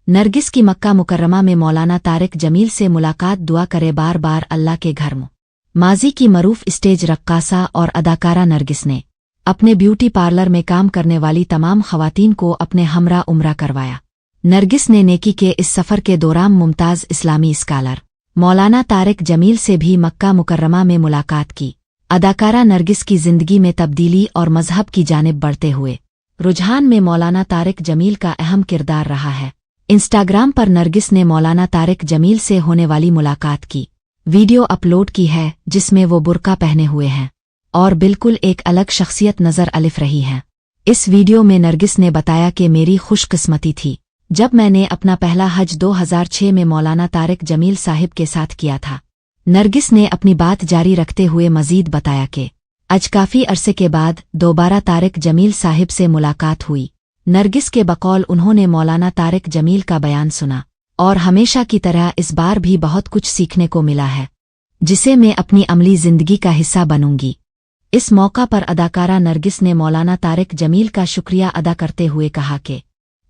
नरगिस की मक्का मुकर्रमा में मौलाना तारिक जमील से मुलाकात, दुआ करे बार बार अल्लाह के घर में। माजी की मरूफ स्टेज रक्कासा और अदाकारा नरगिस ने अपने ब्यूटी पार्लर में काम करने वाली तमाम खवातीन को अपने हमरा उम्रा करवाया। नरगिस ने नेकी के इस सफ़र के दौरान मुमताज़ इस्लामी स्कॉलर मौलाना तारिक जमील से भी मक्का मुकर्रमा में मुलाकात की। अदाकारा नरगिस की जिंदगी में तब्दीली और मजहब की जानिब बढ़ते हुए रुझान में मौलाना तारिक जमील का अहम किरदार रहा है। इंस्टाग्राम पर नरगिस ने मौलाना तारिक जमील से होने वाली मुलाकात की वीडियो अपलोड की है, जिसमें वो बुर्का पहने हुए हैं और बिल्कुल एक अलग शख्सियत नजर अलिफ रही हैं। इस वीडियो में नरगिस ने बताया कि मेरी खुशकिस्मती थी जब मैंने अपना पहला हज 2006 में मौलाना तारिक जमील साहिब के साथ किया था। नरगिस ने अपनी बात जारी रखते हुए मजीद बताया कि आज काफ़ी अरसे के बाद दोबारा तारिक जमील साहिब से मुलाकात हुई। नरगिस के बकौल उन्होंने मौलाना तारिक जमील का बयान सुना और हमेशा की तरह इस बार भी बहुत कुछ सीखने को मिला है, जिसे मैं अपनी अमली ज़िंदगी का हिस्सा बनूंगी। इस मौका पर अदाकारा नरगिस ने मौलाना तारिक जमील का शुक्रिया अदा करते हुए कहा कि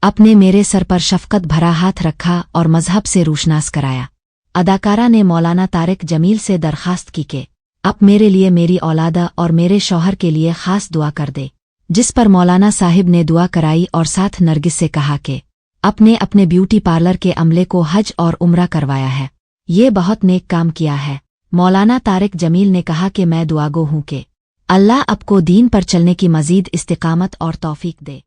आपने मेरे सर पर शफ़क़त भरा हाथ रखा और मजहब से रोशनास कराया। अदाकारा ने मौलाना तारिक जमील से दरख्वास्त की कि आप मेरे लिए, मेरी औलादा और मेरे शौहर के लिए ख़ास दुआ कर दे, जिस पर मौलाना साहिब ने दुआ कराई और साथ नरगिस से कहा कि आपने अपने ब्यूटी पार्लर के अमले को हज और उम्रा करवाया है, ये बहुत नेक काम किया है। मौलाना तारिक जमील ने कहा कि मैं दुआगो हूँ कि अल्लाह आपको दीन पर चलने की मजीद इस्तिकामत और तौफीक दे।